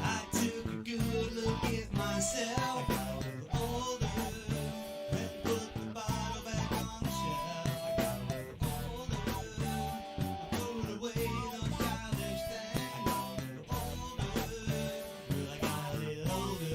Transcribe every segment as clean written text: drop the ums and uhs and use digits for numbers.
I took a good look at myself. I got a little older and put the bottle back on the shelf. I got a little older, I put away those childish things. I got a little older, well, I got a little older.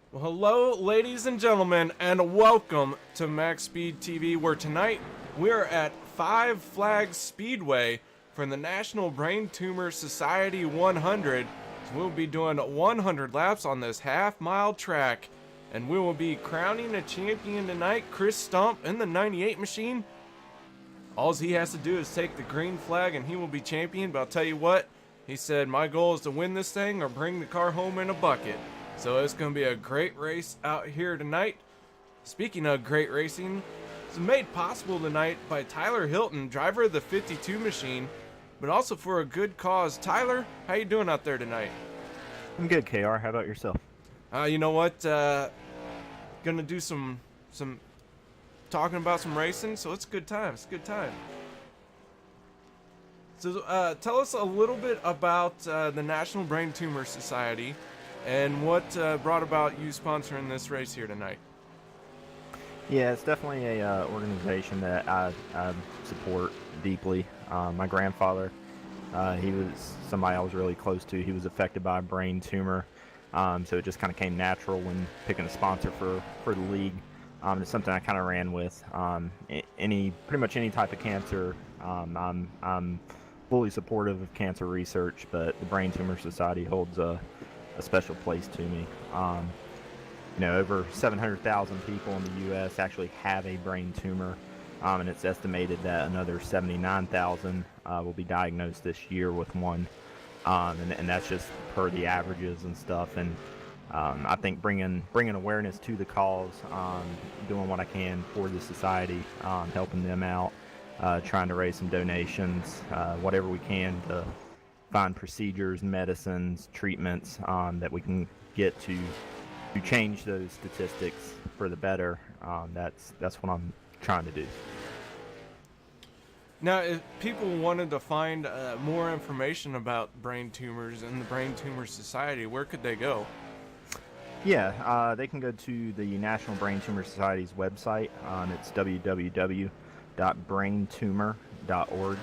Well, hello, ladies and gentlemen, and welcome to MaxSpeedTV, where tonight we're at Five Flags Speedway for the National Brain Tumor Society 100. So we'll be doing 100 laps on this half-mile track, and we will be crowning a champion tonight, Kris Stump in the 98 machine. All he has to do is take the green flag, and he will be champion. But I'll tell you what, he said, my goal is to win this thing or bring the car home in a bucket. So it's going to be a great race out here tonight. Speaking of great racing, it's made possible tonight by Tyler Hilton, driver of the 52 machine, but also for a good cause. Tyler, how you doing out there tonight? I'm good, KR. How about yourself? You know what? Gonna do some talking about some racing, so it's a good time. It's a good time. So tell us a little bit about the National Brain Tumor Society and what brought about you sponsoring this race here tonight. Yeah, it's definitely a organization that I support deeply. My grandfather, he was somebody I was really close to. He was affected by a brain tumor, so it just kind of came natural when picking a sponsor for the league. It's something I kind of ran with. Pretty much any type of cancer, I'm fully supportive of cancer research, but the Brain Tumor Society holds a special place to me. Over 700,000 people in the U.S. actually have a brain tumor, and it's estimated that another 79,000 will be diagnosed this year with one, and that's just per the averages and stuff. And I think bringing awareness to the cause, doing what I can for the society, helping them out, trying to raise some donations, whatever we can to find procedures, medicines, treatments that we can get to change those statistics for the better. That's what I'm trying to do. Now, if people wanted to find more information about brain tumors and the Brain Tumor Society, where could they go? Yeah, they can go to the National Brain Tumor Society's website. It's www.braintumor.org.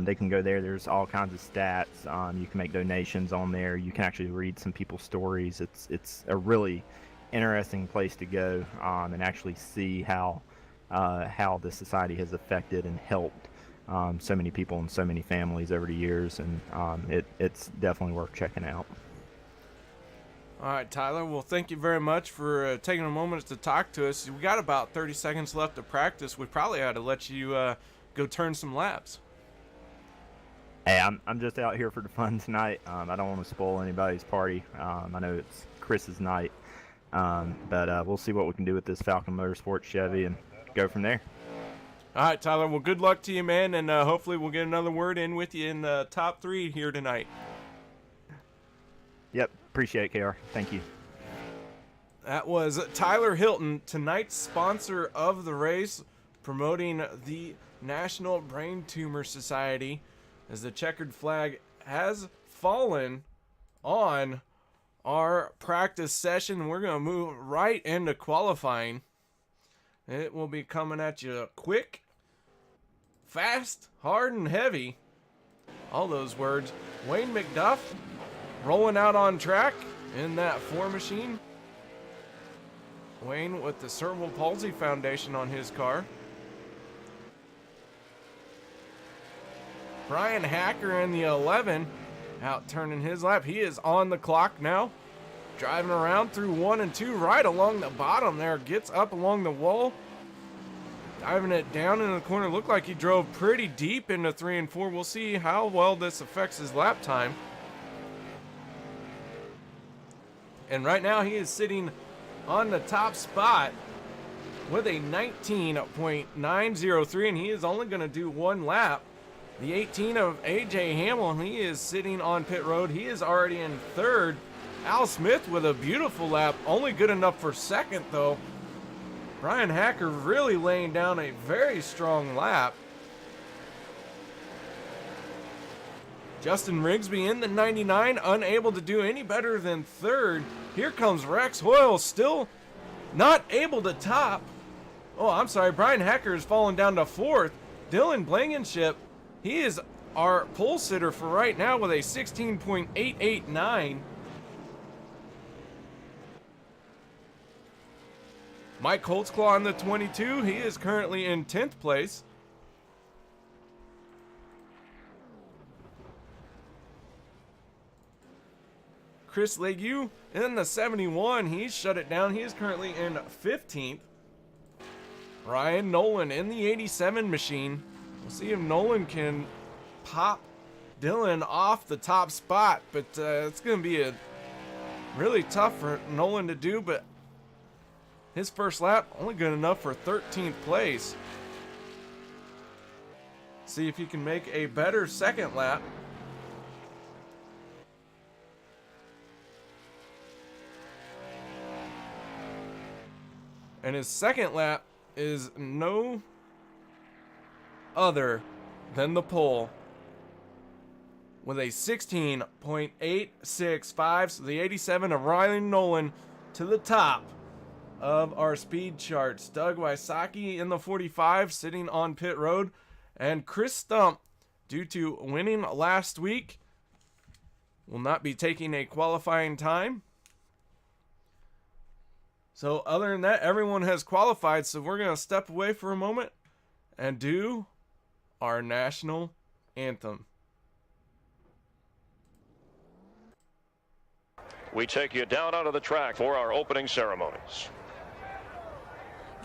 They can go there. There's all kinds of stats. You can make donations on there. You can actually read some people's stories. It's a really interesting place to go and actually see how the society has affected and helped so many people and so many families over the years, and it's definitely worth checking out. All right, Tyler. Well, thank you very much for taking a moment to talk to us. We got about 30 seconds left of practice. We probably ought to let you go turn some laps. Hey, I'm just out here for the fun tonight. I don't want to spoil anybody's party. I know it's Chris's night, but we'll see what we can do with this Falcon Motorsports Chevy and go from there. All right, Tyler. Well, good luck to you, man, and hopefully we'll get another word in with you in the top 3 here tonight. Yep, appreciate it, KR. Thank you. That was Tyler Hilton, tonight's sponsor of the race, promoting the National Brain Tumor Society, as the checkered flag has fallen on our practice session. We're going to move right into qualifying. It will be coming at you quick, fast, hard, and heavy. All those words. Wayne McDuff rolling out on track in that 4 machine. Wayne with the Cerebral Palsy Foundation on his car. Brian Hacker in the 11 out turning his lap. He is on the clock now. Driving around through 1 and 2 right along the bottom there. Gets up along the wall. Diving it down in the corner. Looked like he drove pretty deep into 3 and 4. We'll see how well this affects his lap time. And right now he is sitting on the top spot with a 19.903, and he is only going to do 1 lap. The 18 of AJ Hamel, he is sitting on pit road. He is already in 3rd. Al Smith with a beautiful lap, only good enough for 2nd though. Brian Hacker really laying down a very strong lap. Justin Rigsby in the 99, unable to do any better than 3rd. Here comes Rex Hoyle, still not able to top. Oh, I'm sorry, Brian Hacker is falling down to 4th. Dylan Blankenship, he is our pole sitter for right now with a 16.889. Mike Holtzclaw on the 22, he is currently in 10th place. Chris Legue in the 71, he's shut it down. He is currently in 15th. Ryan Nolan in the 87 machine. We'll see if Nolan can pop Dylan off the top spot, but it's going to be a really tough for Nolan to do, but his first lap only good enough for 13th place. See if he can make a better 2nd lap. And his 2nd lap is no other than the pole with a 16.865. So the 87 of Ryan Nolan to the top of our speed charts. Doug Wysocki in the 45 sitting on pit road. And Kris Stump, due to winning last week, will not be taking a qualifying time. So other than that, everyone has qualified. So we're going to step away for a moment and do our national anthem. We take you down onto the track for our opening ceremonies.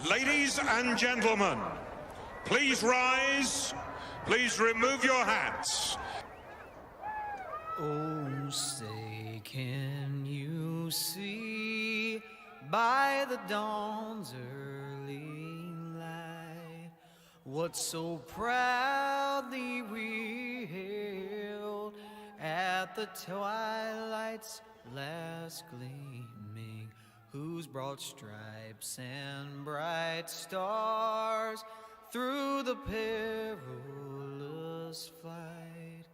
Ladies and gentlemen, please rise. Please remove your hats. Oh, say, can you see by the dawn's early light what so proudly we hailed at the twilight's last gleaming, whose broad stripes and bright stars through the perilous flight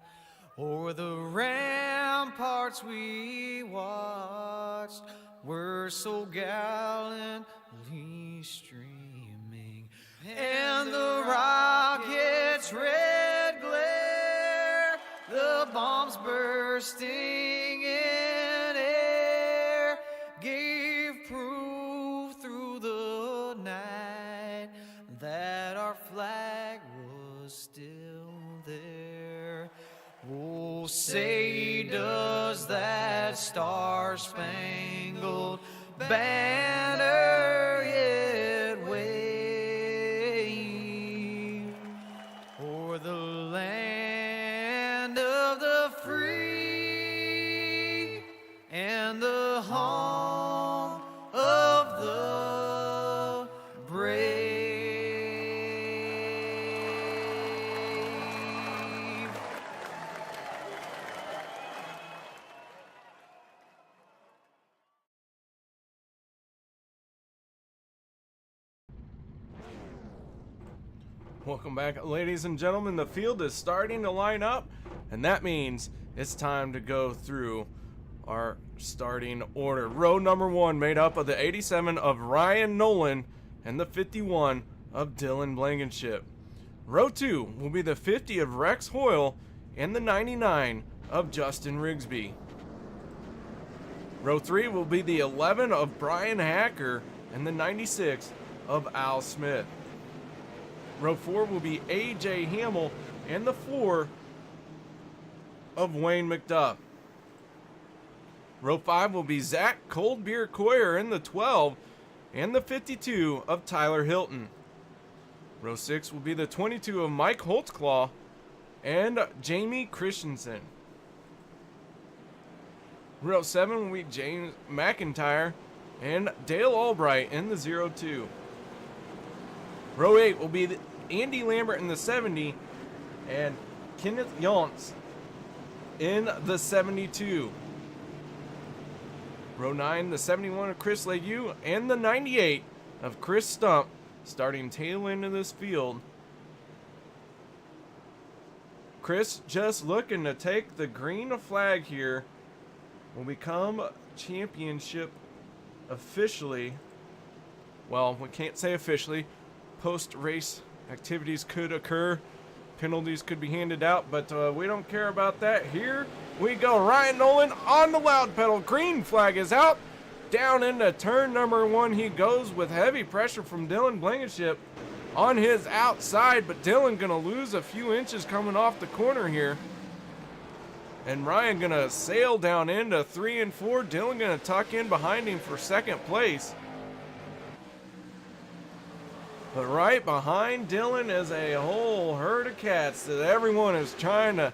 o'er the ramparts we watched were so gallantly streaming, and the rocket's red glare, the bombs bursting in air, gave proof through the night that our flag was still there. Oh, say does that star-spangled banner yet wave o'er the land of the free and the home of the brave? Welcome back, ladies and gentlemen. The field is starting to line up, and that means it's time to go through our starting order. Row number 1 made up of the 87 of Ryan Nolan and the 51 of Dylan Blankenship. Row 2 will be the 50 of Rex Hoyle and the 99 of Justin Rigsby. Row 3 will be the 11 of Brian Hacker and the 96 of Al Smith. Row 4 will be AJ Hamill and the 4 of Wayne McDuff. Row 5 will be Zach Cold Beer Coyer in the 12 and the 52 of Tyler Hilton. Row 6 will be the 22 of Mike Holtzclaw and Jamie Christensen. Row 7 will be James McIntyre and Dale Albright in the 02. Row 8 will be Andy Lambert in the 70 and Kenneth Yonts in the 72. Row 9, the 71 of Chris Legue and the 98 of Kris Stump starting tail end of this field. Chris just looking to take the green flag here. Will become championship officially. Well, we can't say officially. Post-race activities could occur. Penalties could be handed out, but we don't care about that. Here we go. Ryan Nolan on the loud pedal. Green flag is out. Down into turn number 1 he goes with heavy pressure from Dylan Blankenship on his outside, but Dylan gonna lose a few inches coming off the corner here. And Ryan gonna sail down into 3 and 4. Dylan gonna tuck in behind him for second place. But right behind Dylan is a whole herd of cats that everyone is trying to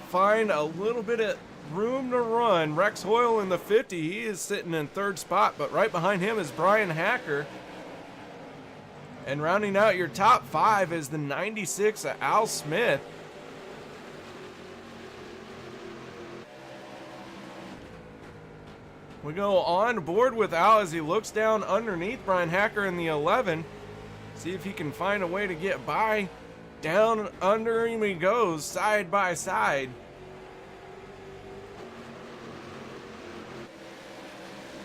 find a little bit of room to run. Rex Hoyle in the 50, he is sitting in 3rd spot, but right behind him is Brian Hacker. And rounding out your top 5 is the 96 of Al Smith. We go on board with Al as he looks down underneath Brian Hacker in the 11. See if he can find a way to get by. Down under him he goes, side by side.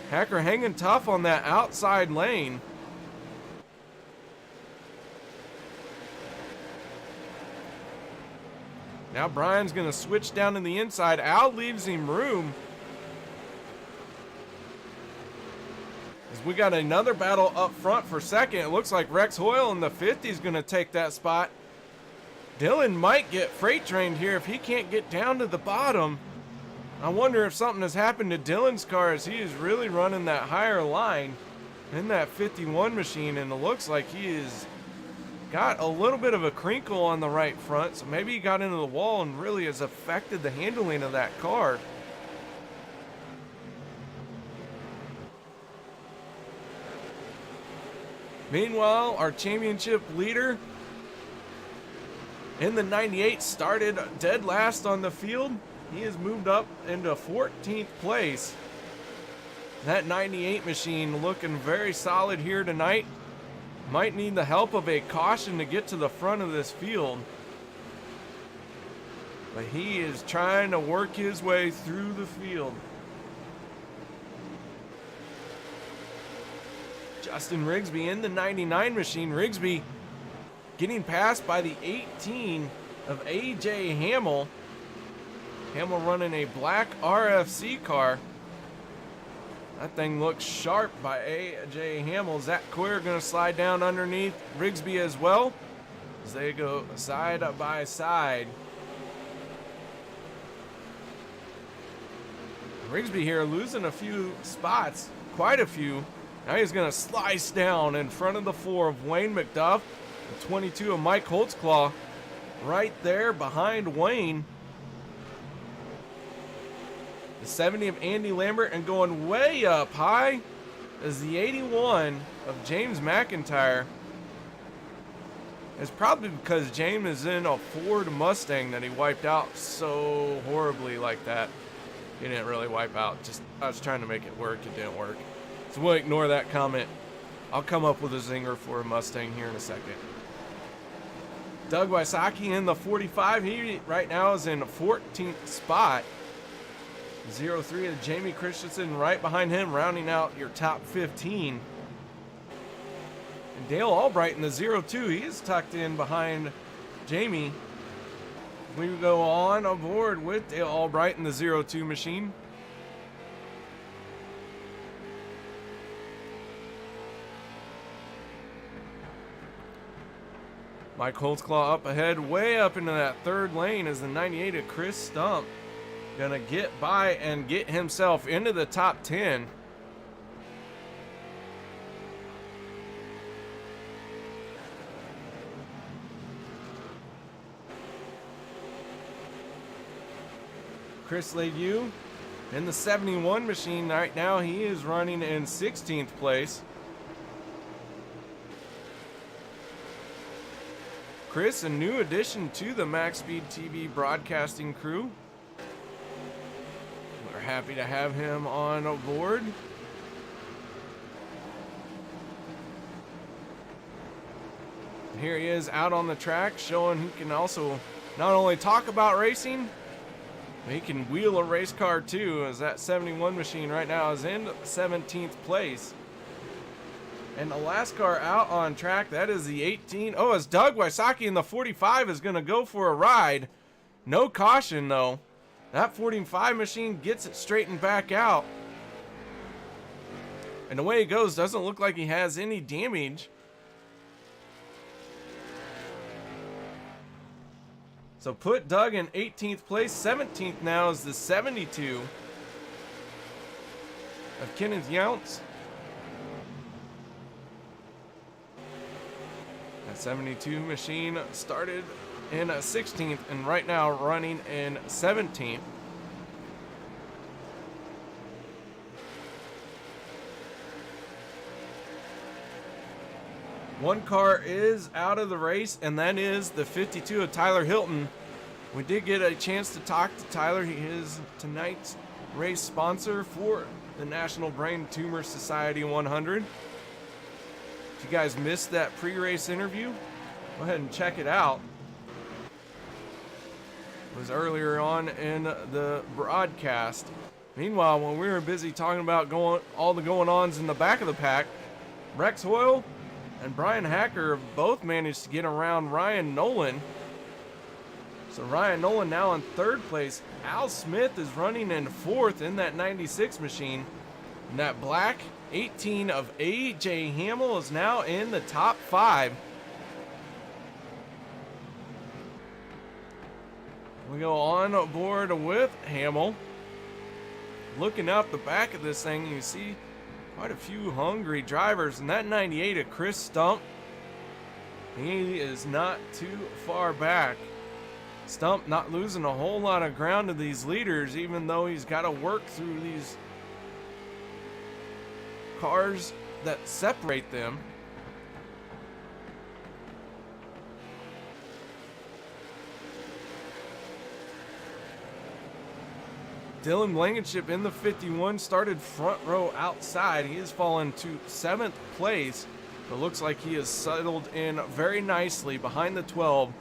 Hacker hanging tough on that outside lane. Now Brian's going to switch down to the inside. Al leaves him room. As we got another battle up front for second. It looks like Rex Hoyle in the 50 is going to take that spot. Dylan might get freight trained here if he can't get down to the bottom. I wonder if something has happened to Dylan's car as he is really running that higher line in that 51 machine, and it looks like he has got a little bit of a crinkle on the right front, so maybe he got into the wall and really has affected the handling of that car. Meanwhile, our championship leader in the 98 started dead last on the field. He has moved up into 14th place. That 98 machine looking very solid here tonight. Might need the help of a caution to get to the front of this field. But he is trying to work his way through the field. Justin Rigsby in the 99 machine. Rigsby getting passed by the 18 of AJ Hamill. Hamill running a black RFC car. That thing looks sharp by AJ Hamill. Zach Coyer going to slide down underneath Rigsby as well as they go side by side. Rigsby here losing a few spots, quite a few. Now he's going to slice down in front of the 4 of Wayne McDuff. The 22 of Mike Holtzclaw right there behind Wayne. The 70 of Andy Lambert, and going way up high is the 81 of James McIntyre. It's probably because James is in a Ford Mustang that he wiped out so horribly like that. He didn't really wipe out. I was trying to make it work. It didn't work. So we'll ignore that comment. I'll come up with a zinger for a Mustang here in a second. Doug Wysocki in the 45. He right now is in 14th spot. 03 of Jamie Christensen right behind him, rounding out your top 15. And Dale Albright in the 02. He is tucked in behind Jamie. We go on aboard with Dale Albright in the 02 machine. Mike Holtzclaw up ahead, way up into that third lane as the 98 of Kris Stump gonna get by and get himself into the top 10. Chris Ledoux in the 71 machine right now. He is running in 16th place. Chris, a new addition to the MaxSpeedTV broadcasting crew. We're happy to have him on board. And here he is out on the track, showing he can also not only talk about racing, but he can wheel a race car too, as that 71 machine right now is in 17th place. And the last car out on track, that is the 18. Oh, as Doug Wysocki in the 45 is going to go for a ride. No caution, though. That 45 machine gets it straightened back out. And the way he goes, doesn't look like he has any damage. So put Doug in 18th place. 17th now is the 72 of Kenneth Younts. That 72 machine started in 16th and right now running in 17th. One car is out of the race, and that is the 52 of Tyler Hilton. We did get a chance to talk to Tyler. He is tonight's race sponsor for the National Brain Tumor Society 100. If you guys missed that pre-race interview, go ahead and check it out. It was earlier on in the broadcast. Meanwhile, when we were busy talking about all the going-ons in the back of the pack, Rex Hoyle and Brian Hacker have both managed to get around Ryan Nolan. So Ryan Nolan now in third place. Al Smith is running in fourth in that 96 machine. And that black 18 of A.J. Hamill is now in the top 5. We go on board with Hamill. Looking out the back of this thing, you see quite a few hungry drivers. And that 98 of Kris Stump, he is not too far back. Stump not losing a whole lot of ground to these leaders, even though he's got to work through these cars that separate them. Dylan Blankenship in the 51 started front row outside. He has fallen to 7th place, but looks like he has settled in very nicely behind the 12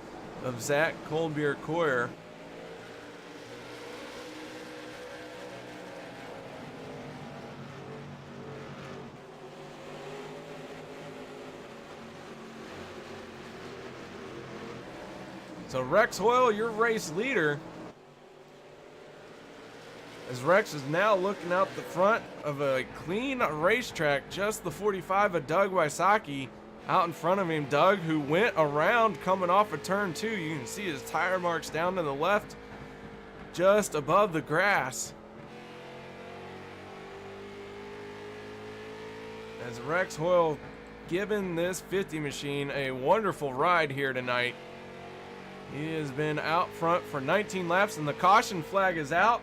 of Zach Colbier-Coyer. So Rex Hoyle, your race leader, as Rex is now looking out the front of a clean racetrack, just the 45 of Doug Wysocki out in front of him. Doug, who went around coming off of turn 2. You can see his tire marks down to the left, just above the grass. As Rex Hoyle giving this 50 machine a wonderful ride here tonight. He has been out front for 19 laps, and the caution flag is out.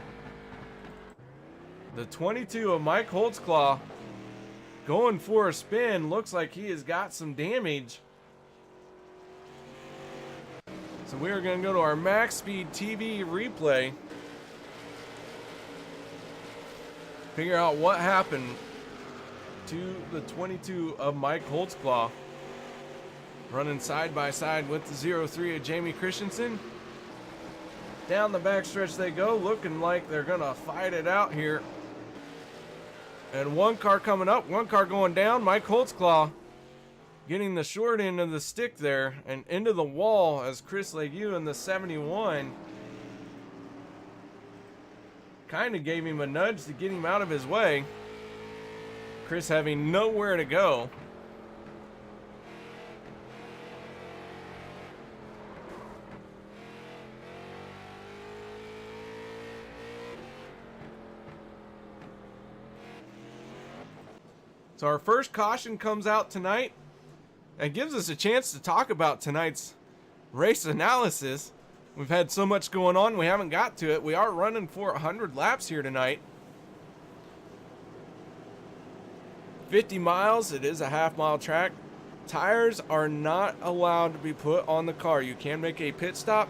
The 22 of Mike Holtzclaw going for a spin. Looks like he has got some damage. So we are going to go to our MaxSpeedTV replay. Figure out what happened to the 22 of Mike Holtzclaw. running side by side with the 03 of Jamie Christensen. Down the backstretch they go, looking like they're gonna fight it out here. And one car coming up, one car going down. Mike Holtzclaw getting the short end of the stick there and into the wall as Chris Legue in the 71 kind of gave him a nudge to get him out of his way. Chris having nowhere to go. So our first caution comes out tonight and gives us a chance to talk about tonight's race analysis. We've had so much going on, we haven't got to it. We are running for 100 laps here tonight. 50 miles, it is a half-mile track. Tires are not allowed to be put on the car. You can make a pit stop,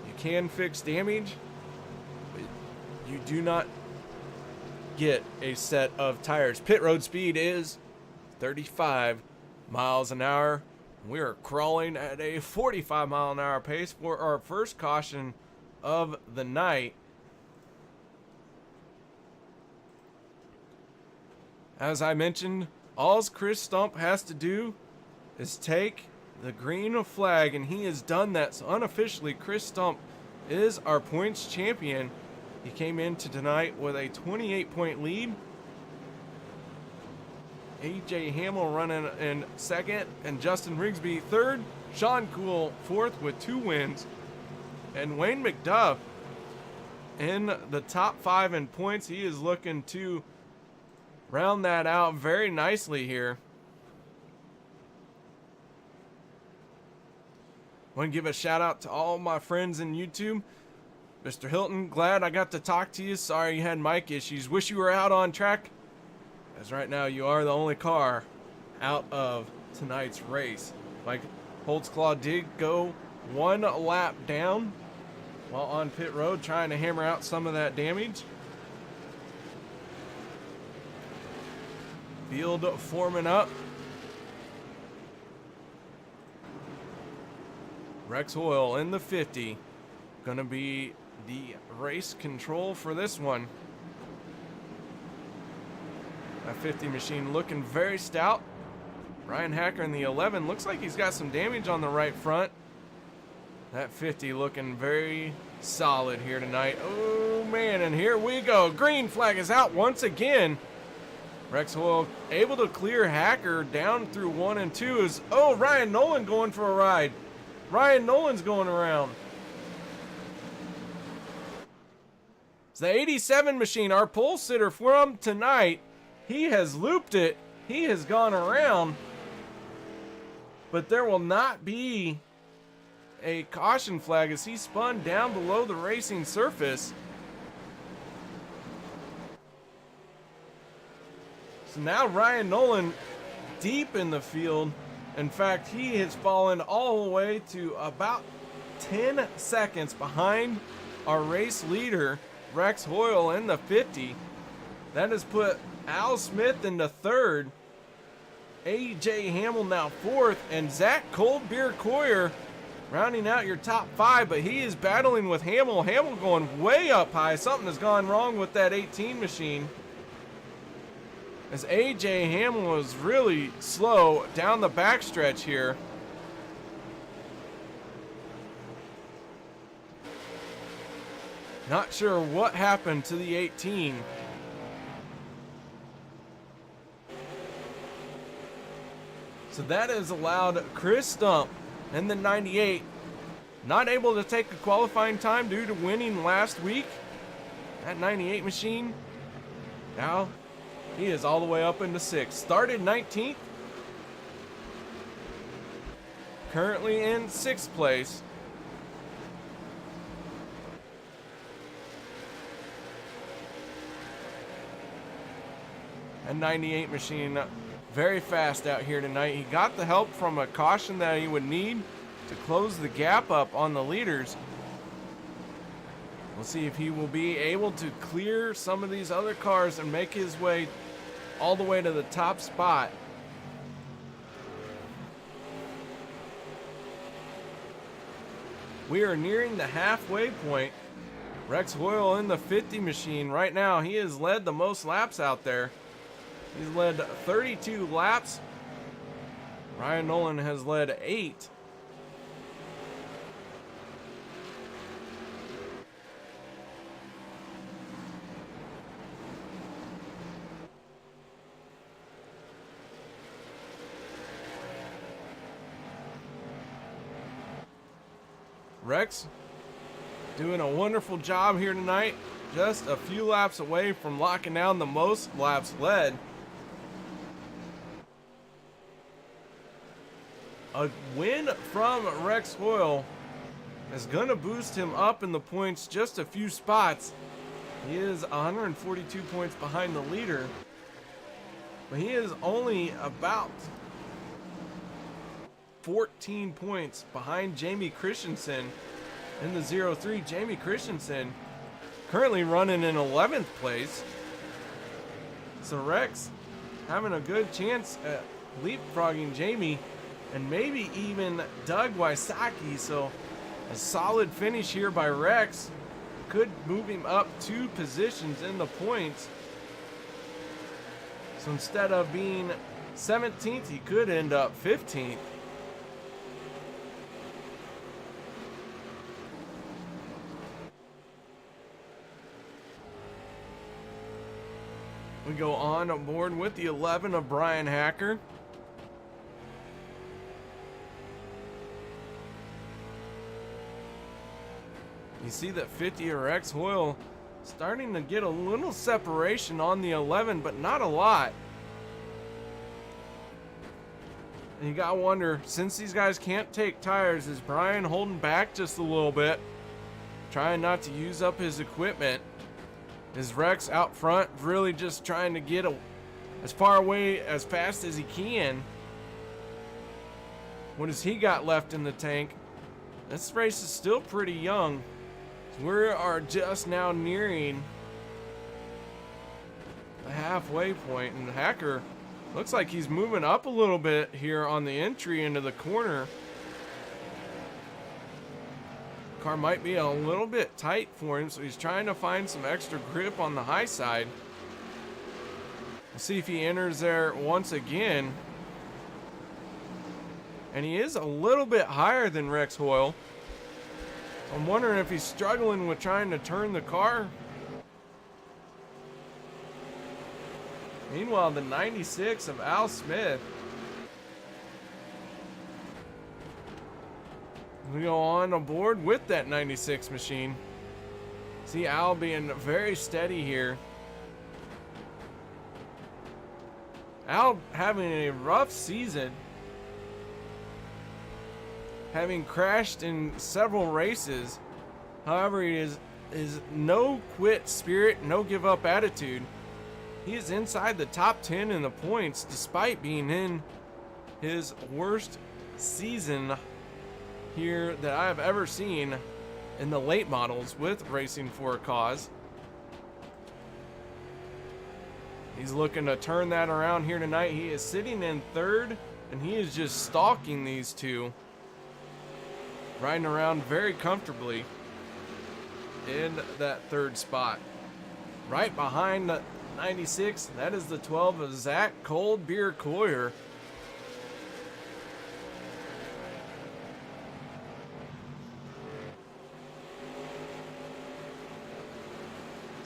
you can fix damage, but you do not get a set of tires. Pit road speed is 35 miles an hour. We are crawling at a 45 mile an hour pace for our first caution of the night. As I mentioned, all Kris Stump has to do is take the green flag, and he has done that. So unofficially, Kris Stump is our points champion. He came into tonight with a 28-point lead. AJ Hamill running in second, and Justin Rigsby third. Sean Cool fourth with 2 wins. And Wayne McDuff in the top 5 in points. He is looking to round that out very nicely here. Want to give a shout out to all my friends in YouTube. Mr. Hilton, glad I got to talk to you. Sorry you had mic issues. Wish you were out on track, as right now you are the only car out of tonight's race. Mike Holtzclaw did go 1 lap down while on pit road, trying to hammer out some of that damage. Field forming up. Rex Hoyle in the 50. Gonna be the race control for this one. That 50 machine looking very stout. Ryan Hacker in the 11 looks like he's got some damage on the right front. That 50 looking very solid here tonight. Oh man, and here we go. Green flag is out once again. Rex Hoyle able to clear Hacker down through 1 and 2. Oh, Ryan Nolan going for a ride. Ryan Nolan's going around. It's the 87 machine, our pole sitter from tonight. He has looped it. He has gone around. But there will not be a caution flag as he spun down below the racing surface. So now Ryan Nolan deep in the field. In fact, he has fallen all the way to about 10 seconds behind our race leader, Rex Hoyle, in the 50. That has put Al Smith into 3rd. AJ Hamill now 4th. And Zach Cold Beer Coyer rounding out your top 5. But he is battling with Hamill. Hamill going way up high. Something has gone wrong with that 18 machine, as AJ Hamill was really slow down the backstretch here. Not sure what happened to the 18. So that has allowed Kris Stump in the 98, not able to take a qualifying time due to winning last week. That 98 machine, now he is all the way up into 6th. Started 19th. Currently in 6th place. And 98 machine very fast out here tonight. He got the help from a caution that he would need to close the gap up on the leaders. We'll see if he will be able to clear some of these other cars and make his way all the way to the top spot. We are nearing the halfway point. Rex Hoyle in the 50 machine right now. He has led the most laps out there. He's led 32 laps. Ryan Nolan has led 8. Rex doing a wonderful job here tonight. Just a few laps away from locking down the most laps led. A win from Rex Hoyle is going to boost him up in the points just a few spots. He is 142 points behind the leader, but he is only about 14 points behind Jamie Christensen in the 03. Jamie Christensen currently running in 11th place. So Rex having a good chance at leapfrogging Jamie and maybe even Doug Wysocki. So a solid finish here by Rex could move him up 2 positions in the points. So instead of being 17th, he could end up 15th. We go on board with the 11 of Brian Hacker. You see that 50 of Rex Hoyle starting to get a little separation on the 11, but not a lot. And you gotta wonder, since these guys can't take tires, is Brian holding back just a little bit, trying not to use up his equipment? Is Rex out front really just trying to get as far away as fast as he can? What has he got left in the tank? This race is still pretty young. We are just now nearing the halfway point, and Hacker looks like he's moving up a little bit here on the entry into the corner. Car might be a little bit tight for him, so he's trying to find some extra grip on the high side. We'll see if he enters there once again. And he is a little bit higher than Rex Hoyle. I'm wondering if he's struggling with trying to turn the car. Meanwhile, the 96 of Al Smith. We go on aboard with that 96 machine. See Al being very steady here. Al having a rough season, having crashed in several races. However, he is no quit spirit, no give up attitude. He is inside the top 10 in the points despite being in his worst season here that I have ever seen in the late models with Racing for a Cause. He's looking to turn that around here tonight. He is sitting in third, and he is just stalking these two, riding around very comfortably in that third spot. Right behind the 96, that is the 12 of Zach Cold Beer Coyer.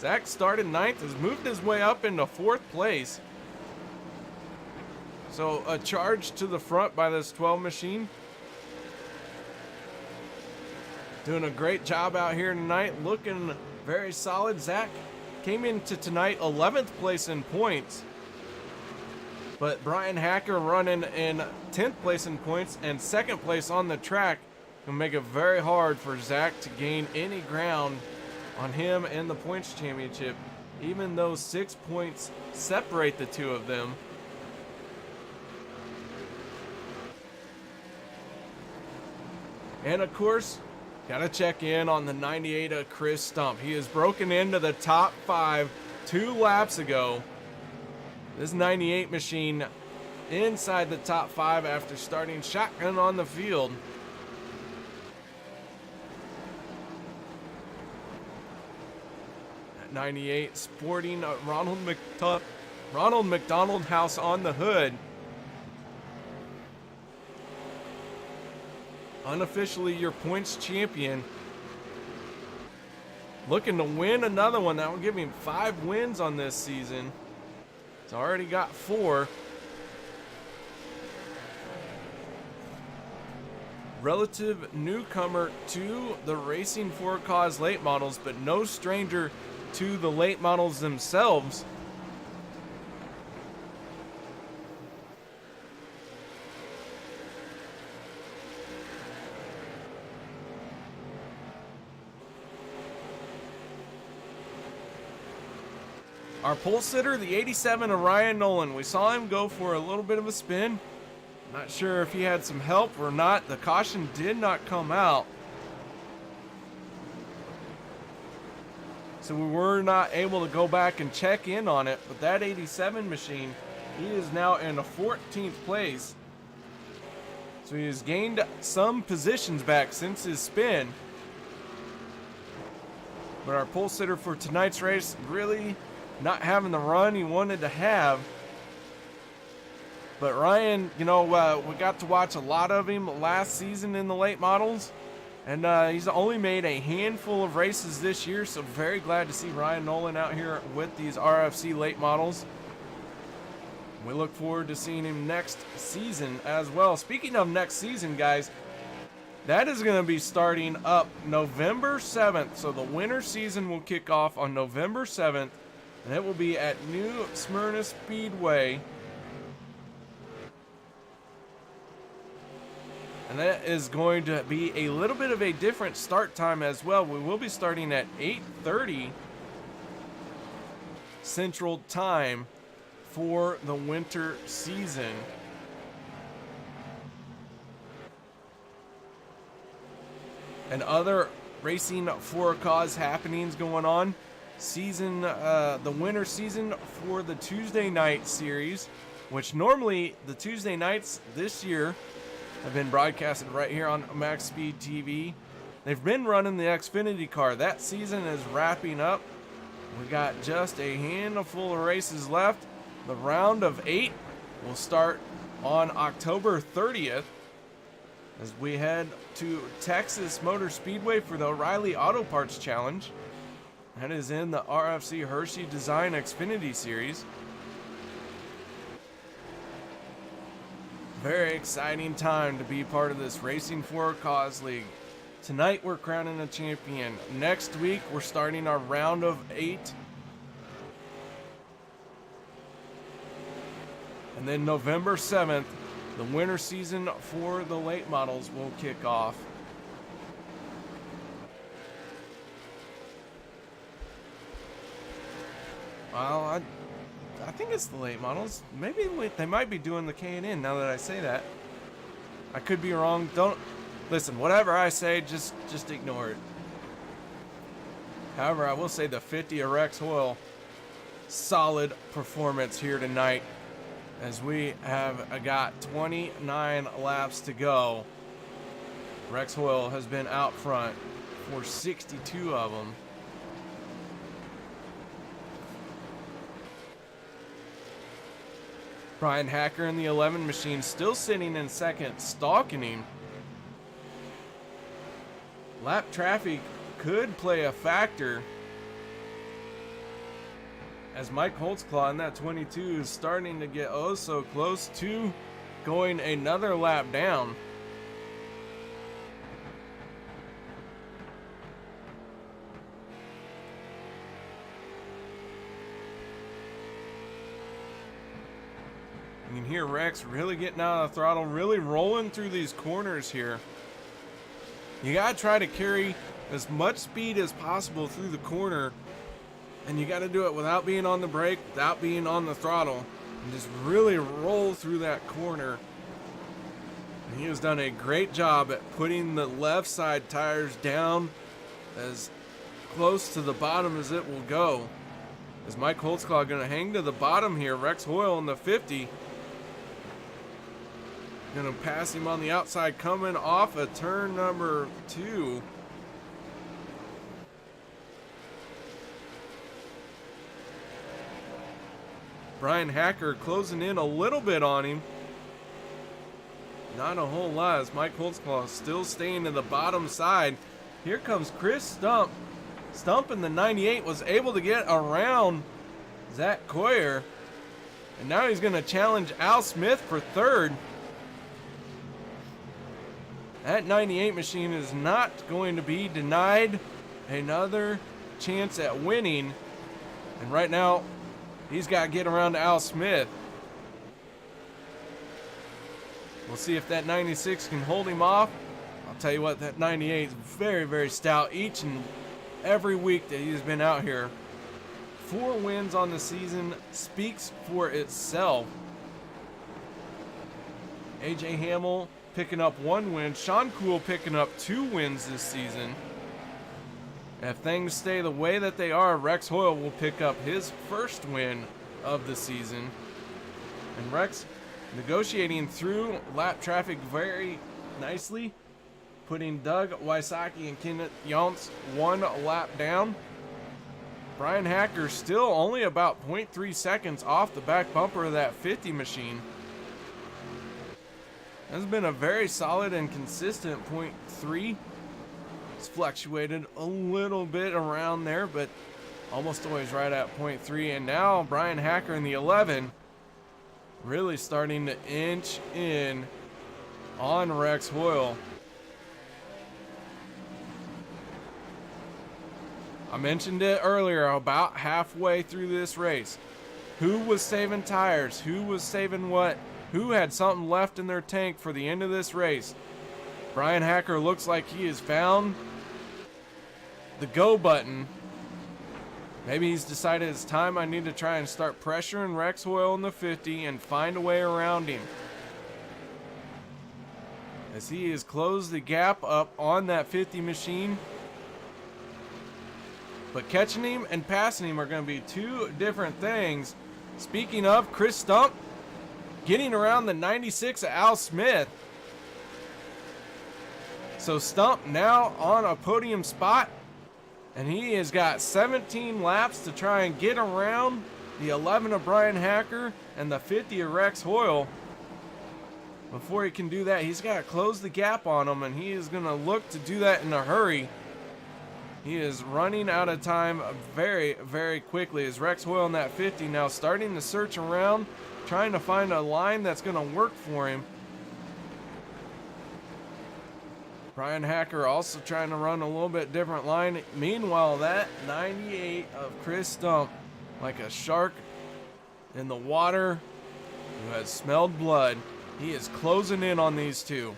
Zach started 9th, has moved his way up into 4th place. So a charge to the front by this 12 machine. Doing a great job out here tonight, looking very solid. Zach came into tonight 11th place in points. But Brian Hacker running in 10th place in points and 2nd place on the track will make it very hard for Zach to gain any ground on him in the points championship, even though 6 points separate the two of them. And of course, gotta check in on the 98 of Kris Stump. He has broken into the top 5 2 laps ago. This 98 machine inside the top 5 after starting shotgun on the field. That 98 sporting Ronald McDonald House on the hood. Unofficially your points champion. Looking to win another one. That will give him 5 wins on this season. He's already got 4. Relative newcomer to the Racing for a Cause late models, but no stranger to the late models themselves. Our pole sitter, the 87 of Ryan Nolan. We saw him go for a little bit of a spin. Not sure if he had some help or not. The caution did not come out, so we were not able to go back and check in on it. But that 87 machine, he is now in a 14th place. So he has gained some positions back since his spin. But our pole sitter for tonight's race really not having the run he wanted to have. But Ryan, you know, we got to watch a lot of him last season in the late models, and he's only made a handful of races this year, so very glad to see Ryan Nolan out here with these RFC late models. We look forward to seeing him next season as well. Speaking of next season, guys, that is going to be starting up November 7th, so the winter season will kick off on November 7th, and it will be at New Smyrna Speedway. And that is going to be a little bit of a different start time as well. We will be starting at 8:30 Central Time for the winter season. And other Racing for a Cause happenings going on. The winter season for the Tuesday night series, which normally the Tuesday nights this year have been broadcasted right here on MaxSpeedTV. They've been running the Xfinity car. That season is wrapping up. We got just a handful of races left. The round of 8 will start on October 30th as we head to Texas Motor Speedway for the O'Reilly Auto Parts Challenge. That is in the RFC Hershey Design Xfinity Series. Very exciting time to be part of this Racing for a Cause League. Tonight we're crowning a champion. Next week we're starting our round of 8. And then November 7th, the winter season for the late models will kick off. Well, I think it's the late models. Maybe they might be doing the K&N now that I say that. I could be wrong. Don't listen. Whatever I say, just ignore it. However, I will say the 50 of Rex Hoyle, solid performance here tonight, as we have got 29 laps to go. Rex Hoyle has been out front for 62 of them. Brian Hacker in the 11 machine still sitting in second, stalking him. Lap traffic could play a factor, as Mike Holtzclaw in that 22 is starting to get oh so close to going another lap down. You can hear Rex really getting out of the throttle, really rolling through these corners here. You gotta try to carry as much speed as possible through the corner, and you gotta do it without being on the brake, without being on the throttle, and just really roll through that corner. And he has done a great job at putting the left side tires down as close to the bottom as it will go. Is Mike Holtzclaw gonna hang to the bottom here? Rex Hoyle in the 50. Gonna pass him on the outside coming off of turn number 2. Brian Hacker closing in a little bit on him. Not a whole lot, as Mike Holtzclaw still staying to the bottom side. Here comes Kris Stump. Stump in the 98 was able to get around Zach Coyer. And now he's going to challenge Al Smith for third. That 98 machine is not going to be denied another chance at winning. And right now, he's got to get around to Al Smith. We'll see if that 96 can hold him off. I'll tell you what, that 98 is very, very stout each and every week that he's been out here. 4 wins on the season speaks for itself. AJ Hamill picking up 1 win. Sean Cool picking up 2 wins this season. If things stay the way that they are, Rex Hoyle will pick up his first win of the season. And Rex negotiating through lap traffic very nicely, putting Doug Wysocki and Kenneth Yonts 1 lap down. Brian Hacker still only about 0.3 seconds off the back bumper of that 50 machine. Has been a very solid and consistent 0.3. It's fluctuated a little bit around there, but almost always right at 0.3. And now Brian Hacker in the 11 really starting to inch in on Rex Hoyle. I mentioned it earlier, about halfway through this race. Who was saving tires? Who was saving what? Who had something left in their tank for the end of this race? Brian Hacker looks like he has found the go button. Maybe he's decided it's time I need to try and start pressuring Rex Hoyle in the 50 and find a way around him. As he has closed the gap up on that 50 machine. But catching him and passing him are going to be 2 different things. Speaking of, Kris Stump getting around the 96 of Al Smith. So Stump now on a podium spot. And he has got 17 laps to try and get around the 11 of Brian Hacker and the 50 of Rex Hoyle. Before he can do that, he's got to close the gap on him, and he is going to look to do that in a hurry. He is running out of time very, very quickly as Rex Hoyle in that 50 now starting to search around, trying to find a line that's going to work for him. Brian Hacker also trying to run a little bit different line. Meanwhile, that 98 of Kris Stump, like a shark in the water who has smelled blood, he is closing in on these 2.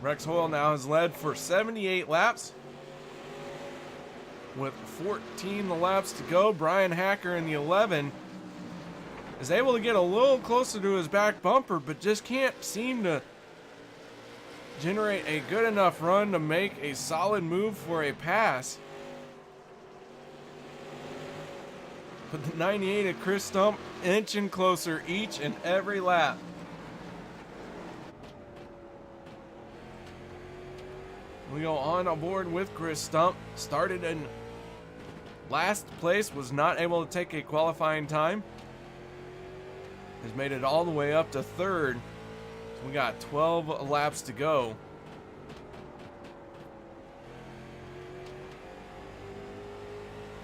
Rex Hoyle now has led for 78 laps. With 14 laps to go, Brian Hacker in the 11 is able to get a little closer to his back bumper, but just can't seem to generate a good enough run to make a solid move for a pass. But the 98 of Kris Stump inching closer each and every lap. We go on aboard with Kris Stump. Started in last place, was not able to take a qualifying time. Has made it all the way up to 3rd. So we got 12 laps to go.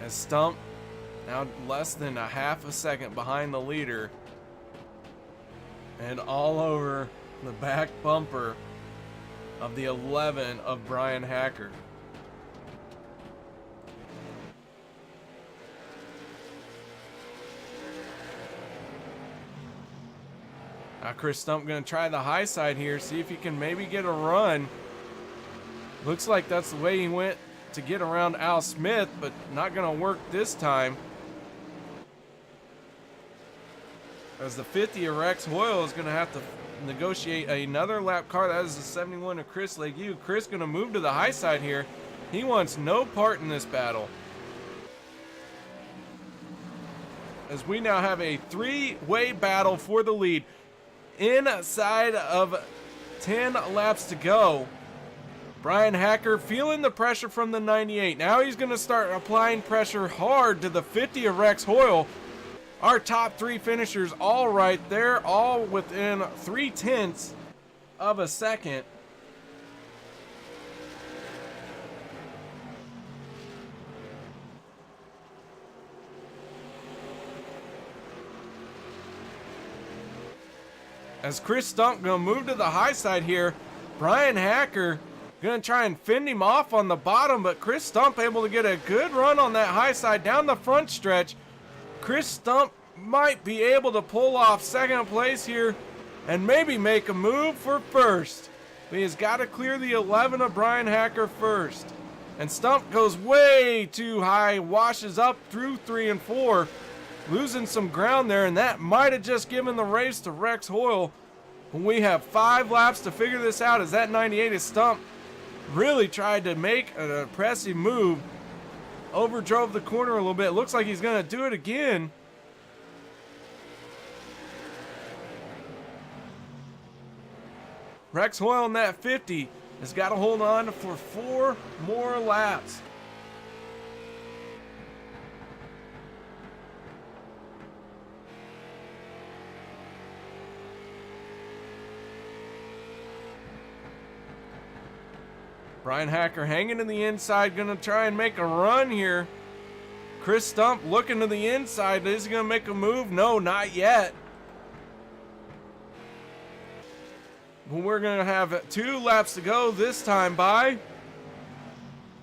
As Stump now less than a half a second behind the leader. And all over the back bumper of the 11 of Brian Hacker. Now Kris Stump going to try the high side here, see if he can maybe get a run. Looks like that's the way he went to get around Al Smith, but not going to work this time. As the 50 of Rex Hoyle is going to have to negotiate another lap car. That is the 71 of Chris Legue. Chris going to move to the high side here. He wants no part in this battle. As we now have a 3-way battle for the lead inside of 10 laps to go. Brian Hacker feeling the pressure from the 98. Now he's going to start applying pressure hard to the 50 of Rex Hoyle. Our top 3 finishers all right there, all within 0.3 of a second. As Kris Stump gonna move to the high side here, Brian Hacker gonna try and fend him off on the bottom, but Kris Stump able to get a good run on that high side down the front stretch. Kris Stump might be able to pull off second place here and maybe make a move for first. But he's got to clear the 11 of Brian Hacker first. And Stump goes way too high, washes up through 3 and 4, losing some ground there, and that might have just given the race to Rex Hoyle. But we have 5 laps to figure this out, as that 98 is Stump really tried to make an impressive move. Overdrove the corner a little bit. Looks like he's going to do it again. Rex Hoyle in that 50 has got to hold on for 4 more laps. Brian Hacker hanging in the inside, going to try and make a run here. Kris Stump looking to the inside. Is he going to make a move? No, not yet. But we're going to have 2 laps to go this time by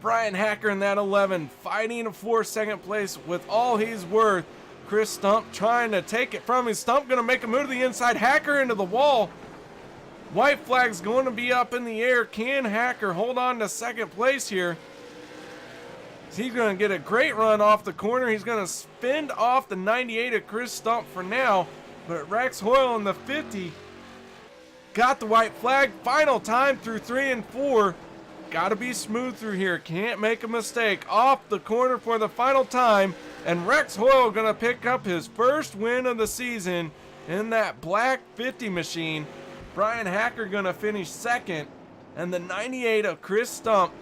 Brian Hacker in that 11, fighting for second place with all he's worth. Kris Stump trying to take it from him. Stump going to make a move to the inside. Hacker into the wall. White flag's going to be up in the air. Can Hacker hold on to second place here? He's going to get a great run off the corner. He's going to fend off the 98 of Kris Stump for now. But Rex Hoyle in the 50 got the white flag. Final time through 3 and 4. Got to be smooth through here. Can't make a mistake. Off the corner for the final time. And Rex Hoyle going to pick up his first win of the season in that black 50 machine. Brian Hacker going to finish second, and the 98 of Kris Stump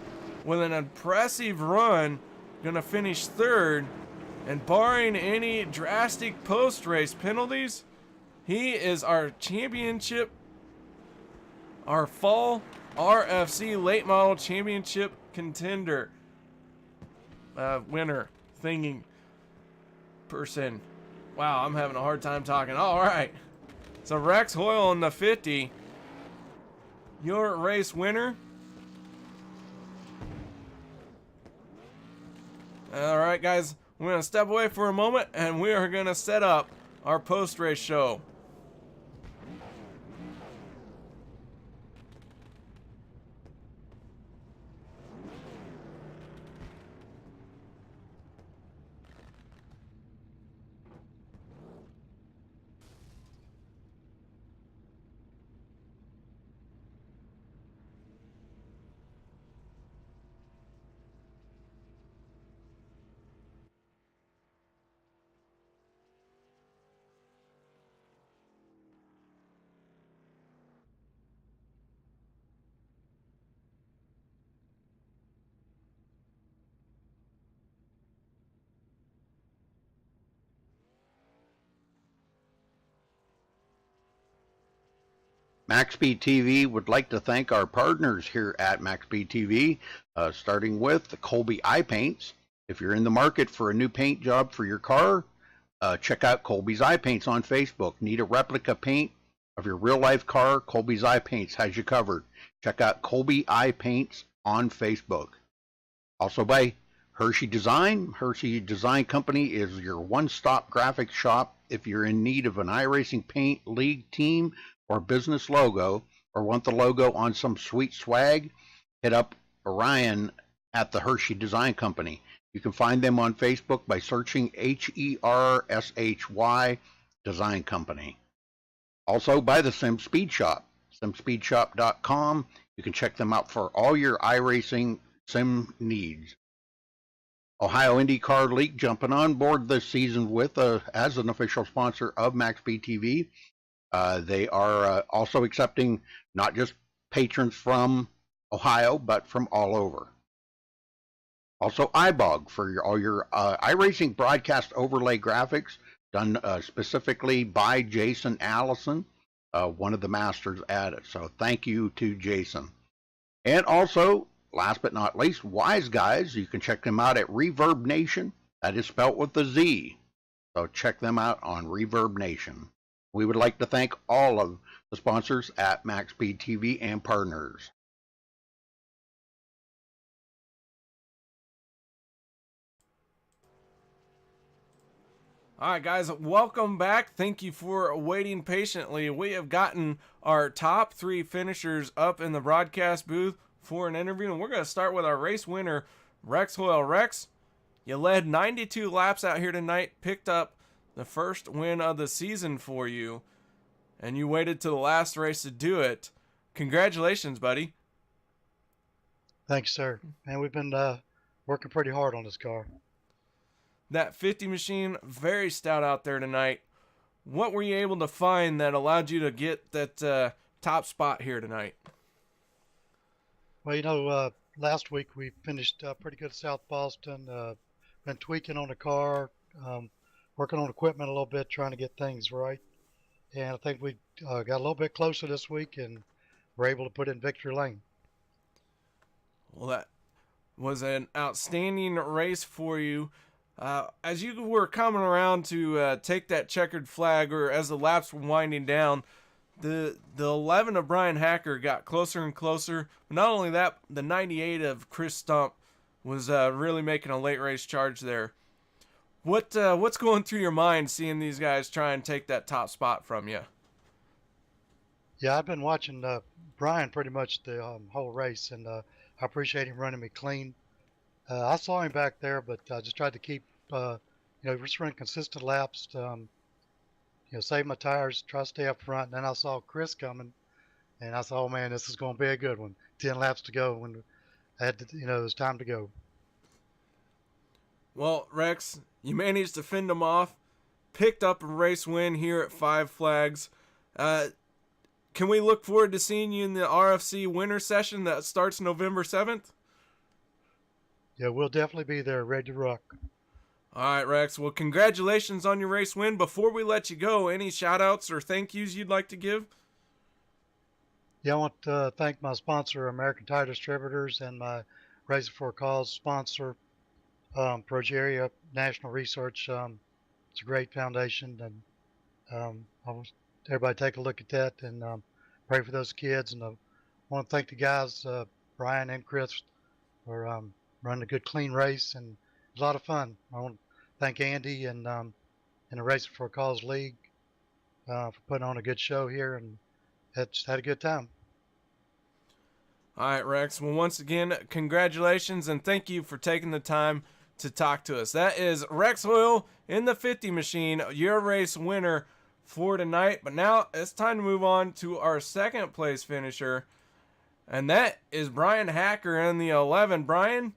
with an impressive run going to finish third. And barring any drastic post-race penalties, he is our championship, our fall RFC late model championship contender, winner, thingy person. Wow, I'm having a hard time talking. All right. So Rex Hoyle in the 50, your race winner. All right, guys, we're going to step away for a moment, and we are going to set up our post-race show. MaxSpeedTV would like to thank our partners here at MaxSpeedTV, starting with the Colby Eye Paints. If you're in the market for a new paint job for your car, check out Colby's Eye Paints on Facebook. Need a replica paint of your real-life car? Colby's Eye Paints has you covered. Check out Colby Eye Paints on Facebook. Also by Hershey Design. Hershey Design Company is your one-stop graphics shop. If you're in need of an iRacing paint, league, team, or business logo, or want the logo on some sweet swag, hit up Orion at the Hershey Design Company. You can find them on Facebook by searching HERSHY Design Company. Also by the Sim Speed Shop, simspeedshop.com. You can check them out for all your iRacing sim needs. Ohio IndyCar League jumping on board this season with as an official sponsor of MaxSpeedTV. They are also accepting not just patrons from Ohio, but from all over. Also, iBog for all your iRacing broadcast overlay graphics done specifically by Jason Allison, one of the masters at it. So thank you to Jason. And also, last but not least, Wise Guys. You can check them out at Reverb Nation. That is spelt with a Z. So check them out on Reverb Nation. We would like to thank all of the sponsors at MaxSpeedTV and partners. All right, guys, welcome back. Thank you for waiting patiently. We have gotten our top 3 finishers up in the broadcast booth for an interview, and we're going to start with our race winner, Rex Hoyle. Rex, you led 92 laps out here tonight, picked up the first win of the season for you, and you waited to the last race to do it. Congratulations, buddy. Thanks, sir. And we've been working pretty hard on this car. That 50 machine, very stout out there tonight. What were you able to find that allowed you to get that top spot here tonight? Well, you know, last week we finished pretty good at South Boston. Been tweaking on the car, working on equipment a little bit, trying to get things right. And I think we got a little bit closer this week and were able to put in victory lane. Well, that was an outstanding race for you. As you were coming around to take that checkered flag, or as the laps were winding down, the 11 of Brian Hacker got closer and closer. But not only that, the 98 of Kris Stump was really making a late race charge there. What's going through your mind seeing these guys try and take that top spot from you? Yeah, I've been watching Brian pretty much the whole race, and I appreciate him running me clean. I saw him back there, but I just tried to keep, just run consistent laps, save my tires, try to stay up front. And then I saw Kris coming, and I thought, oh man, this is going to be a good one. 10 laps to go when I had to, it was time to go. Well, Rex, you managed to fend them off, picked up a race win here at Five Flags. Can we look forward to seeing you in the RFC winter session that starts November 7th? Yeah, we'll definitely be there, ready to rock. All right, Rex. Well, congratulations on your race win. Before we let you go, any shout-outs or thank yous you'd like to give? Yeah, I want to thank my sponsor, American Tire Distributors, and my Racing for a Cause sponsor, Progeria National Research. It's a great foundation, and I want everybody to take a look at that and pray for those kids. And I want to thank the guys, Brian and Kris, for running a good, clean race, and it was a lot of fun. I want to thank Andy and the Racing for a Cause League for putting on a good show here, and just had a good time. All right, Rex. Well, once again, congratulations, and thank you for taking the time to talk to us. That is Rex Hoyle in the 50 machine, your race winner for tonight. But now it's time to move on to our second place finisher, and that is Brian Hacker in the 11. Brian,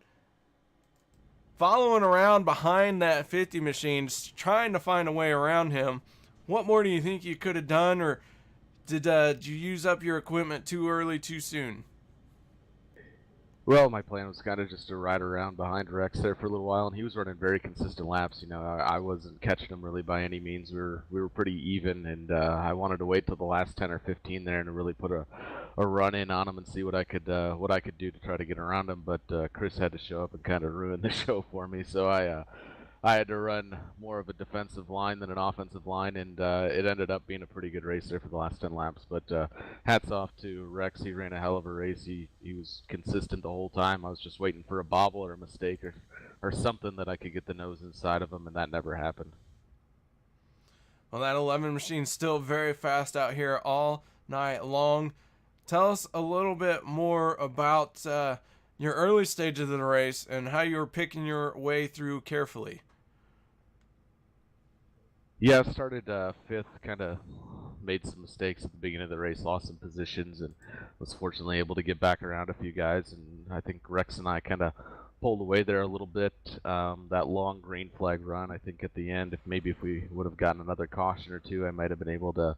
following around behind that 50 machine, trying to find a way around him. What more do you think you could have done, or did you use up your equipment too early, too soon? Well, my plan was kind of just to ride around behind Rex there for a little while, and he was running very consistent laps. I wasn't catching him really by any means. We were pretty even, and I wanted to wait till the last 10 or 15 there and really put a run in on him and see what I could do to try to get around him. But Kris had to show up and kind of ruin the show for me, so I had to run more of a defensive line than an offensive line, and it ended up being a pretty good race there for the last 10 laps. But hats off to Rex. He ran a hell of a race. He was consistent the whole time. I was just waiting for a bobble or a mistake or something that I could get the nose inside of him, and that never happened. Well, that 11 machine's still very fast out here all night long. Tell us a little bit more about your early stage of the race and how you were picking your way through carefully. Yeah, I started fifth, kind of made some mistakes at the beginning of the race, lost some positions, and was fortunately able to get back around a few guys. And I think Rex and I kind of pulled away there a little bit. That long green flag run, I think at the end, if we would have gotten another caution or two, I might have been able to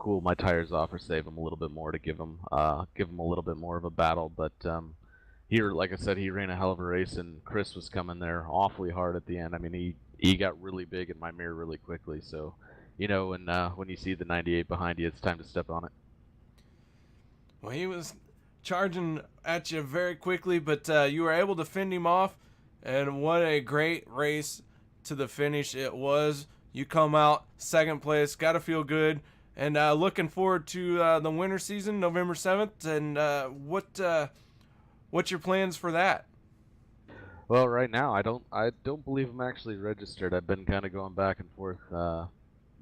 cool my tires off or save him a little bit more to give him a little bit more of a battle. But here, like I said, he ran a hell of a race, and Kris was coming there awfully hard at the end. I mean, he got really big in my mirror really quickly. So, when you see the 98 behind you, it's time to step on it. Well, he was charging at you very quickly, but you were able to fend him off, and what a great race to the finish it was. You come out second place, got to feel good, and looking forward to the winter season, November 7th, and what's your plans for that? Well, right now I don't believe I'm actually registered. I've been kind of going back and forth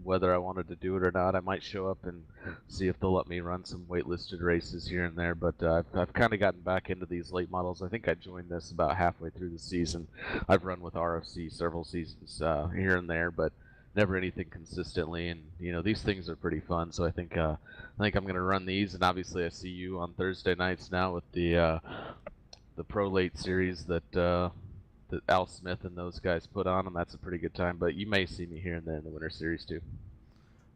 whether I wanted to do it or not. I might show up and see if they'll let me run some waitlisted races here and there, but I've kind of gotten back into these late models. I think I joined this about halfway through the season. I've run with RFC several seasons here and there, but never anything consistently, and these things are pretty fun, so I think I'm going to run these. And obviously I see you on Thursday nights now with the Pro Late series that Al Smith and those guys put on, and that's a pretty good time. But you may see me here and there in the Winter Series too.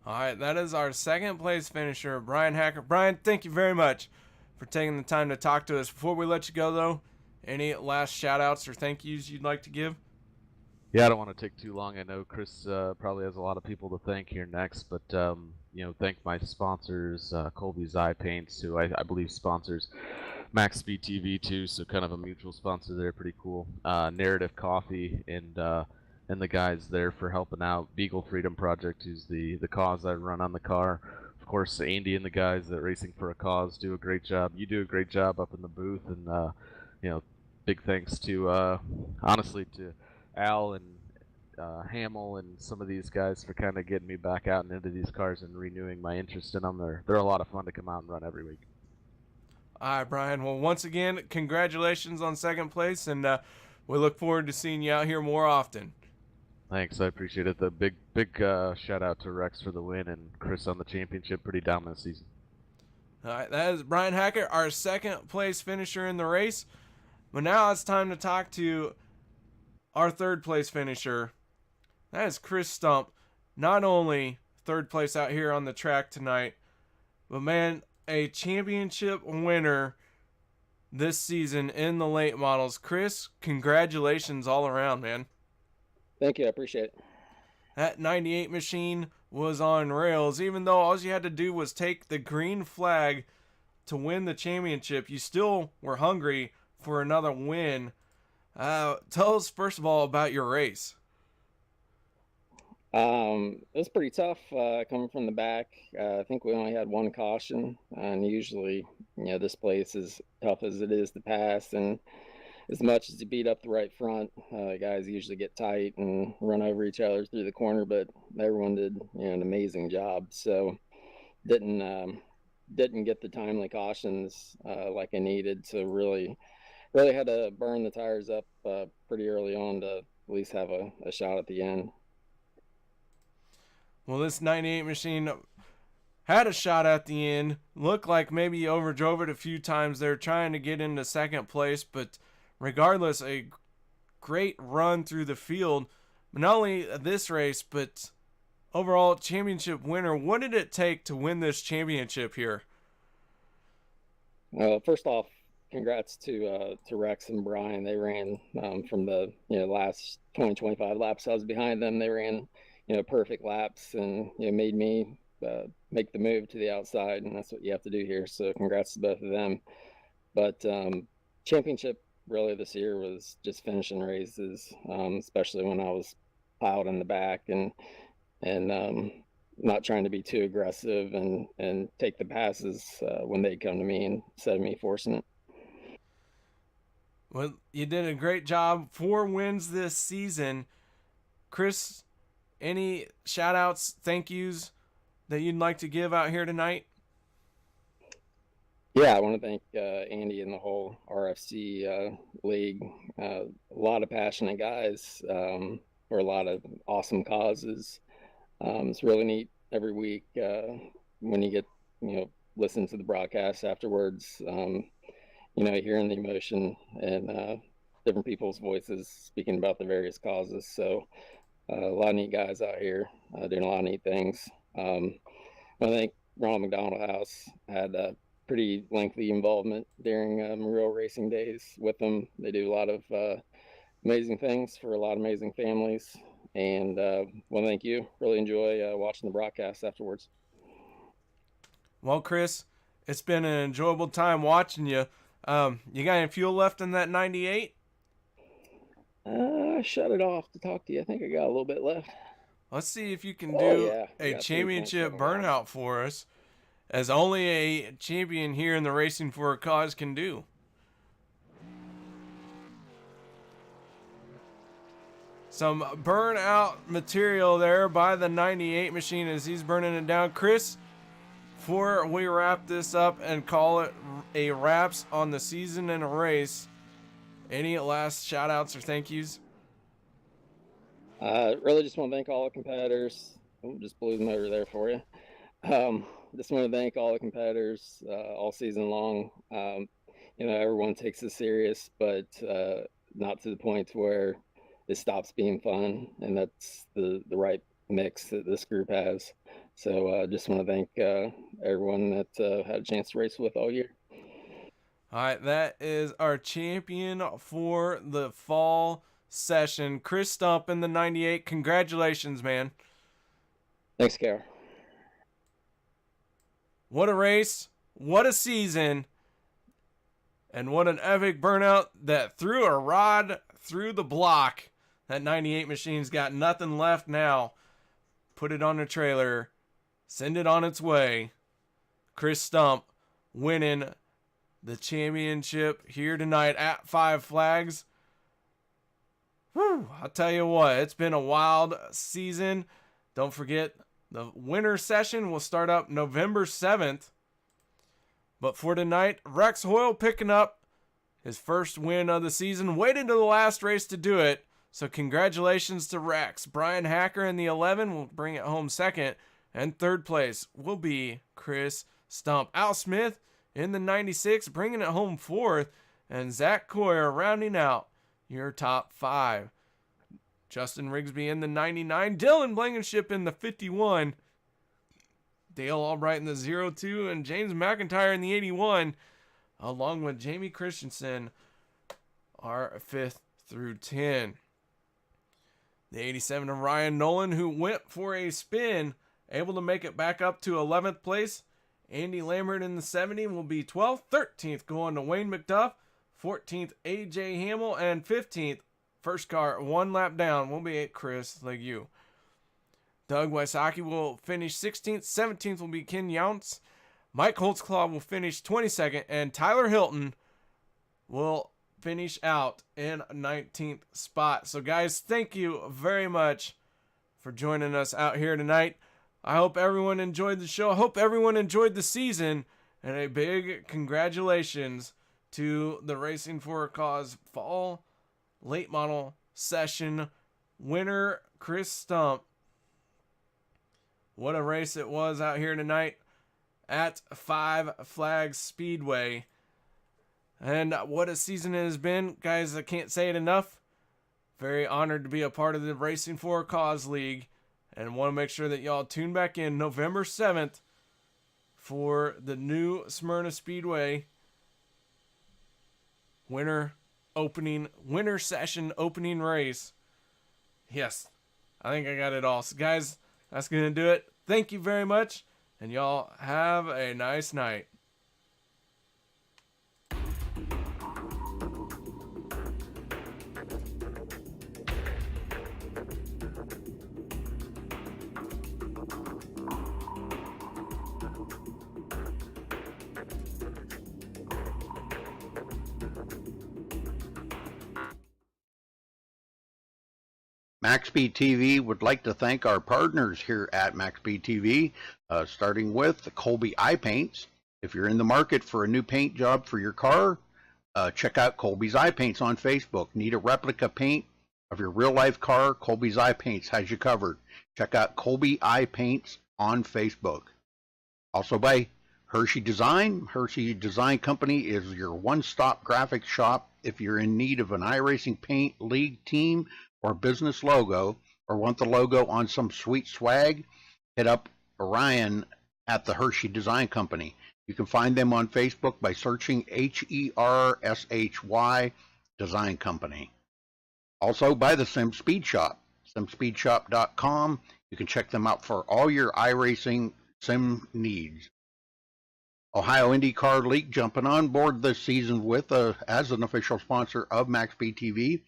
All right, that is our second place finisher, Brian Hacker. Brian, thank you very much for taking the time to talk to us. Before we let you go, though, any last shout-outs or thank yous you'd like to give? Yeah, I don't want to take too long. I know Kris probably has a lot of people to thank here next, but thank my sponsors, Colby's Eye Paints, who I believe sponsors MaxSpeedTV too, so kind of a mutual sponsor there, pretty cool. Narrative Coffee and the guys there for helping out. Beagle Freedom Project, who's the cause I run on the car. Of course, Andy and the guys at Racing for a Cause do a great job. You do a great job up in the booth, and big thanks to honestly to Al and Hamill and some of these guys for kind of getting me back out and into these cars and renewing my interest in them. They're a lot of fun to come out and run every week. All right, Brian. Well, once again, congratulations on second place, and we look forward to seeing you out here more often. Thanks, I appreciate it. The big shout out to Rex for the win and Kris on the championship. Pretty dominant season. All right, that is Brian Hackett, our second place finisher in the race. But now it's time to talk to our third place finisher. That is Kris Stump. Not only third place out here on the track tonight, but man, a championship winner this season in the late models. Kris, congratulations all around, man. Thank you, I appreciate it. That 98 machine was on rails. Even though all you had to do was take the green flag to win the championship, you still were hungry for another win. Tell us first of all about your race. It was pretty tough coming from the back. I think we only had one caution, and usually, this place is tough as it is to pass, and as much as you beat up the right front, guys usually get tight and run over each other through the corner, but everyone did an amazing job. So didn't get the timely cautions like I needed, so really had to burn the tires up pretty early on to at least have a shot at the end. Well, this 98 machine had a shot at the end. Looked like maybe you overdrove it a few times there trying to get into second place, but regardless, a great run through the field. Not only this race, but overall championship winner. What did it take to win this championship here? First off, congrats to Rex and Brian. They ran from the last 20-25 laps I was behind them. They ran perfect laps and made me make the move to the outside, and that's what you have to do here. So congrats to both of them. But championship really this year was just finishing races, especially when I was piled in the back and not trying to be too aggressive and take the passes when they come to me instead of me forcing it. Well, you did a great job. 4 wins this season. Kris, any shout outs, thank yous that you'd like to give out here tonight? Yeah, I want to thank Andy and the whole RFC league. A lot of passionate guys for a lot of awesome causes. It's really neat every week when you get, listen to the broadcast afterwards, hearing the emotion and different people's voices speaking about the various causes. So a lot of neat guys out here doing a lot of neat things. I think Ronald McDonald House. I had a pretty lengthy involvement during real racing days with them. They do a lot of amazing things for a lot of amazing families. And well, thank you. Really enjoy watching the broadcast afterwards. Well, Kris, it's been an enjoyable time watching you. You got any fuel left in that 98? I shut it off to talk to you. I think I got a little bit left. Let's see if you can Oh, do yeah. I a got championship 3.7 burnout for us, as only a champion here in the Racing for a Cause can do. Some burnout material there by the 98 machine as he's burning it down. Kris, before we wrap this up and call it a wraps on the season and a race, any last shout outs or thank yous? Really just want to thank all the competitors. Oh, just blew the motor there for you. Just want to thank all the competitors all season long. Everyone takes it serious, but not to the point where it stops being fun, and that's the right mix that this group has. So just want to thank everyone that had a chance to race with all year. All right, that is our champion for the fall session, Kris Stump in the 98. Congratulations, man. Thanks, Carol. What a race, what a season, and what an epic burnout that threw a rod through the block. That 98 machine's got nothing left now. Put it on a trailer, send it on its way. Kris Stump winning the championship here tonight at Five Flags. Whew, I'll tell you what, it's been a wild season. Don't forget, the winter session will start up November 7th. But for tonight, Rex Hoyle picking up his first win of the season. Waited to the last race to do it. So congratulations to Rex. Brian Hacker in the 11 will bring it home second. And third place will be Kris Stump. Al Smith in the 96 bringing it home fourth. And Zach Coyer rounding out your top five. Justin Rigsby in the 99. Dylan Blankenship in the 51. Dale Albright in the 02. And James McIntyre in the 81. Along with Jamie Christensen are 5th through 10. The 87 of Ryan Nolan, who went for a spin, able to make it back up to 11th place. Andy Lambert in the 70 will be 12th. 13th going to Wayne McDuff. 14th, AJ Hamill. And 15th, first car, one lap down, will be Chris Legue. Doug Wysocki will finish 16th. 17th will be Ken Younts. Mike Holtzclaw will finish 22nd. And Tyler Hilton will finish out in 19th spot. So guys, thank you very much for joining us out here tonight. I hope everyone enjoyed the show. I hope everyone enjoyed the season. And a big congratulations to the Racing for a Cause Fall Late Model Session winner, Kris Stump. What a race it was out here tonight at Five Flags Speedway. And what a season it has been. Guys, I can't say it enough. Very honored to be a part of the Racing for a Cause League. And want to make sure that y'all tune back in November 7th for the new Smyrna Speedway winter session opening race. Yes, I think I got it all. So guys, that's going to do it. Thank you very much. And y'all have a nice night. MaxSpeedTV would like to thank our partners here at MaxSpeedTV, starting with the Colby Eye Paints. If you're in the market for a new paint job for your car, check out Colby's Eye Paints on Facebook. Need a replica paint of your real-life car? Colby's Eye Paints has you covered. Check out Colby Eye Paints on Facebook. Also by Hershey Design. Hershey Design Company is your one-stop graphics shop if you're in need of an iRacing paint league team or business logo, or want the logo on some sweet swag. Hit up Orion at the Hershey Design Company. You can find them on Facebook by searching HERSHY Design Company. Also by the Sim Speed Shop, simspeedshop.com. You can check them out for all your iRacing sim needs. Ohio IndyCar League jumping on board this season with as an official sponsor of MaxSpeedTV.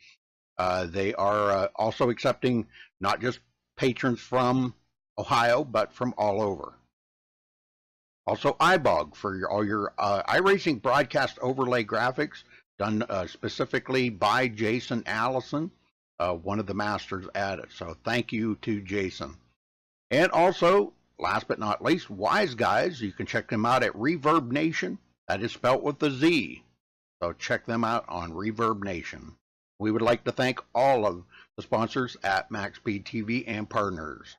They are also accepting not just patrons from Ohio, but from all over. Also, iBog for all your iRacing broadcast overlay graphics done specifically by Jason Allison, one of the masters at it. So thank you to Jason. And also, last but not least, Guyz. You can check them out at Reverb Nation. That is spelt with a Z. So check them out on Reverb Nation. We would like to thank all of the sponsors at MaxSpeedTV and partners.